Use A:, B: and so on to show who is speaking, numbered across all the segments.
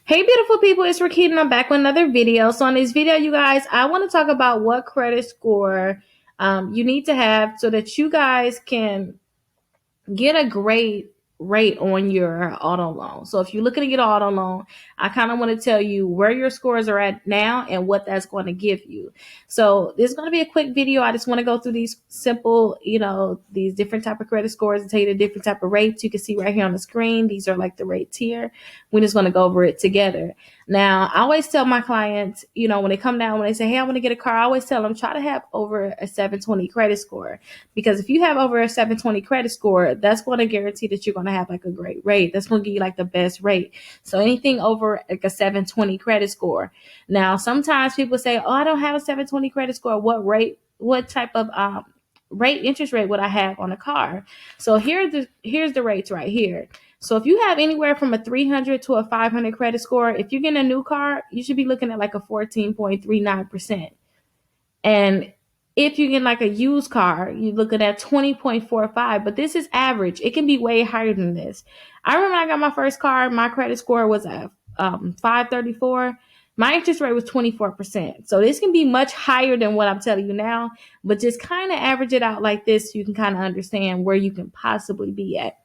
A: Hey, beautiful people, it's Rickita and I'm back with another video. So in this video, you guys, I want to talk about what credit score you need to have so that you guys can get a great rate on your auto loan. So if you're looking to get an auto loan, I kind of want to tell you where your scores are at now and what that's going to give you. So this is going to be a quick video. I just want to go through these simple, these different type of credit scores and tell you the different type of rates. You can see right here on the screen. These are like the rates here. We're just going to go over it together. Now, I always tell my clients, when they come down, when they say, hey, I want to get a car, I always tell them try to have over a 720 credit score. Because if you have over a 720 credit score, that's going to guarantee that you're going to have like a great rate. That's going to give you like the best rate. So anything over like a 720 credit score. Now, sometimes people say, oh, I don't have a 720 credit score. What type of interest rate would I have on a car? So here's the rates right here. So if you have anywhere from a 300 to a 500 credit score, if you're getting a new car, you should be looking at like a 14.39%. And if you get like a used car, you're looking at 20.45, but this is average. It can be way higher than this. I remember I got my first car, my credit score was a 534. My interest rate was 24%. So this can be much higher than what I'm telling you now, but just kind of average it out like this so you can kind of understand where you can possibly be at.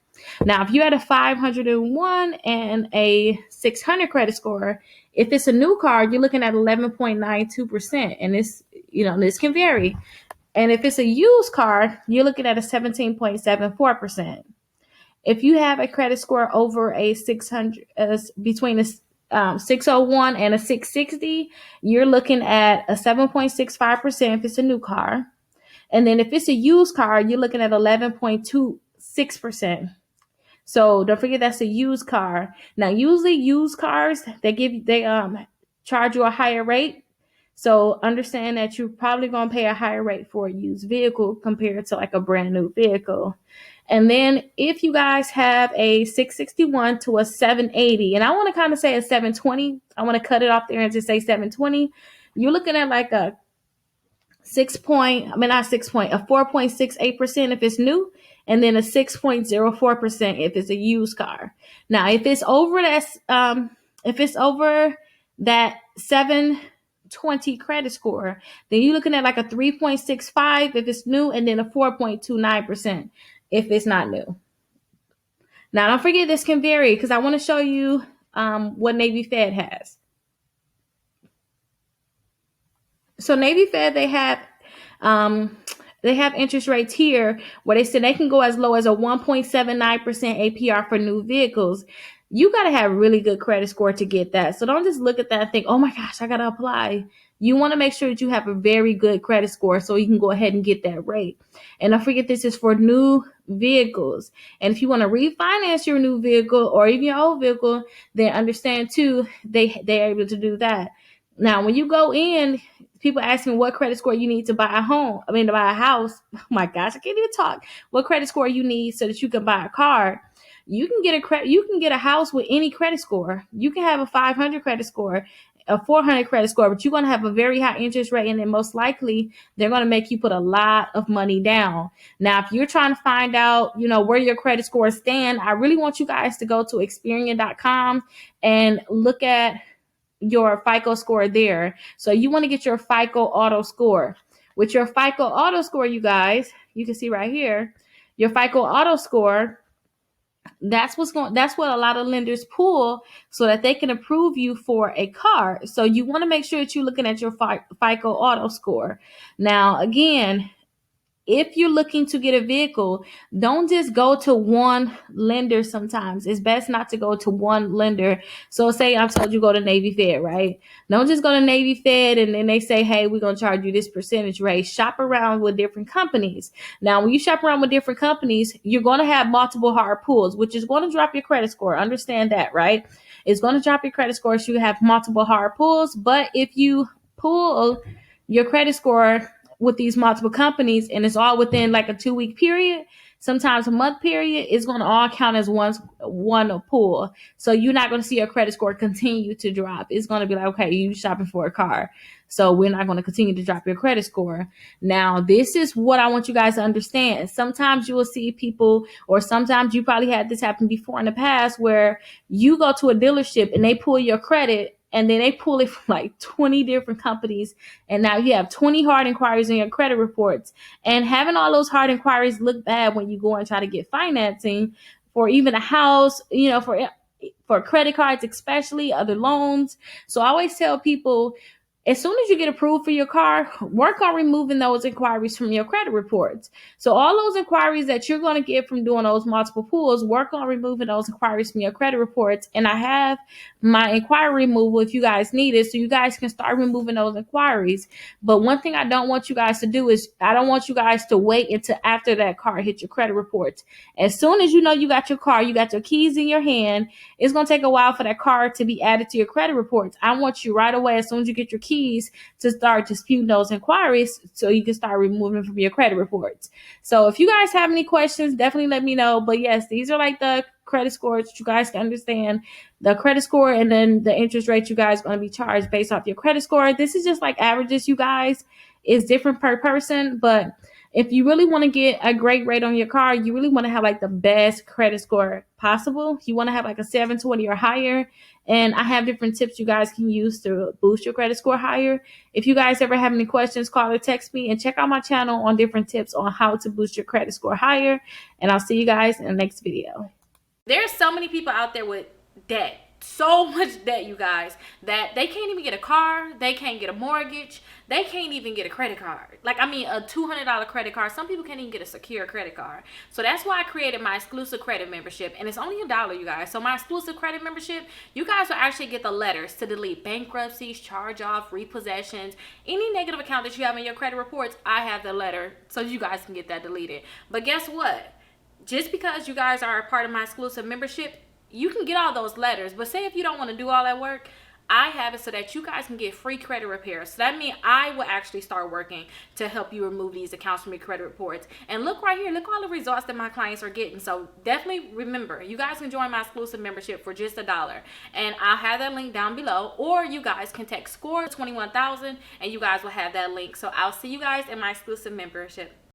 A: Now, if you had a 501 and a 600 credit score, if it's a new car, you're looking at 11.92%. And this can vary. And if it's a used car, you're looking at a 17.74%. If you have a credit score over a 600, between a 601 and a 660, you're looking at a 7.65% if it's a new car. And then if it's a used car, you're looking at 11.26%. So don't forget that's a used car. Now, usually used cars, they charge you a higher rate. So understand that you're probably going to pay a higher rate for a used vehicle compared to like a brand new vehicle. And then if you guys have a 661 to a 780, and I want to kind of say a 720, I want to cut it off there and just say 720, you're looking at like a 4.68% if it's new, and then a 6.04% if it's a used car. Now, if it's over that 720 credit score, then you're looking at like a 3.65 if it's new, and then a 4.29% if it's not new. Now, don't forget this can vary because I want to show you what Navy Fed has. So Navy Fed, they have interest rates here where they said they can go as low as a 1.79% APR for new vehicles. You got to have really good credit score to get that. So don't just look at that and think, oh my gosh, I got to apply. You want to make sure that you have a very good credit score so you can go ahead and get that rate. And don't forget, this is for new vehicles. And if you want to refinance your new vehicle or even your old vehicle, then understand too, they're able to do that. Now, when you go in, people ask me what credit score you need to buy to buy a house. Oh my gosh, I can't even talk. What credit score you need so that you can buy a car. You can get a house with any credit score. You can have a 500 credit score, a 400 credit score, but you're going to have a very high interest rate, and then most likely they're going to make you put a lot of money down. Now, if you're trying to find out, where your credit scores stand, I really want you guys to go to Experian.com and look at your FICO score there. So you want to get your FICO auto score. With your FICO auto score, you guys, you can see right here, your FICO auto score, that's what a lot of lenders pull so that they can approve you for a car. So you want to make sure that you're looking at your FICO auto score. Now, again, if you're looking to get a vehicle, don't just go to one lender sometimes. It's best not to go to one lender. So say I told you go to Navy Fed, right? Don't just go to Navy Fed and then they say, hey, we're going to charge you this percentage rate. Shop around with different companies. Now, when you shop around with different companies, you're going to have multiple hard pulls, which is going to drop your credit score. Understand that, right? It's going to drop your credit score so you have multiple hard pulls. But if you pull your credit score with these multiple companies and it's all within like a 2-week period, sometimes a month period, it's going to all count as one pull. So you're not going to see your credit score continue to drop. It's going to be like, okay, you shopping for a car, so we're not going to continue to drop your credit score. Now, this is what I want you guys to understand. Sometimes you will see people, or sometimes you probably had this happen before in the past, where you go to a dealership and they pull your credit, and then they pull it from like 20 different companies, and now you have 20 hard inquiries in your credit reports. And having all those hard inquiries look bad when you go and try to get financing for even a house, for credit cards, especially other loans. So I always tell people, as soon as you get approved for your car, work on removing those inquiries from your credit reports. So all those inquiries that you're going to get from doing those multiple pulls, work on removing those inquiries from your credit reports. And I have my inquiry removal if you guys need it, so you guys can start removing those inquiries. But one thing I don't want you guys to do is, I don't want you guys to wait until after that car hits your credit reports. As soon as you know you got your car, you got your keys in your hand, it's going to take a while for that car to be added to your credit reports. I want you right away, as soon as you get your keys, to start disputing those inquiries so you can start removing them from your credit reports. So if you guys have any questions, definitely let me know. But yes, these are like the credit scores that you guys can understand. The credit score, and then the interest rate you guys are going to be charged based off your credit score. This is just like averages, you guys. It's different per person, but if you really want to get a great rate on your car, you really want to have like the best credit score possible. You want to have like a 720 or higher. And I have different tips you guys can use to boost your credit score higher. If you guys ever have any questions, call or text me, and check out my channel on different tips on how to boost your credit score higher. And I'll see you guys in the next video. There's so many people out there with debt, so much debt, you guys, that they can't even get a car, they can't get a mortgage, they can't even get a credit card. Like, I mean, a $200 credit card. Some people can't even get a secure credit card. So that's why I created my exclusive credit membership, and it's only $1, you guys. So my exclusive credit membership, you guys will actually get the letters to delete bankruptcies, charge off, repossessions, any negative account that you have in your credit reports. I have the letter so you guys can get that deleted. But guess what? Just because you guys are a part of my exclusive membership, you can get all those letters. But say if you don't want to do all that work, I have it so that you guys can get free credit repair. So that means I will actually start working to help you remove these accounts from your credit reports. And look right here, look all the results that my clients are getting. So definitely remember, you guys can join my exclusive membership for just $1. And I'll have that link down below. Or you guys can text SCORE 21,000 and you guys will have that link. So I'll see you guys in my exclusive membership.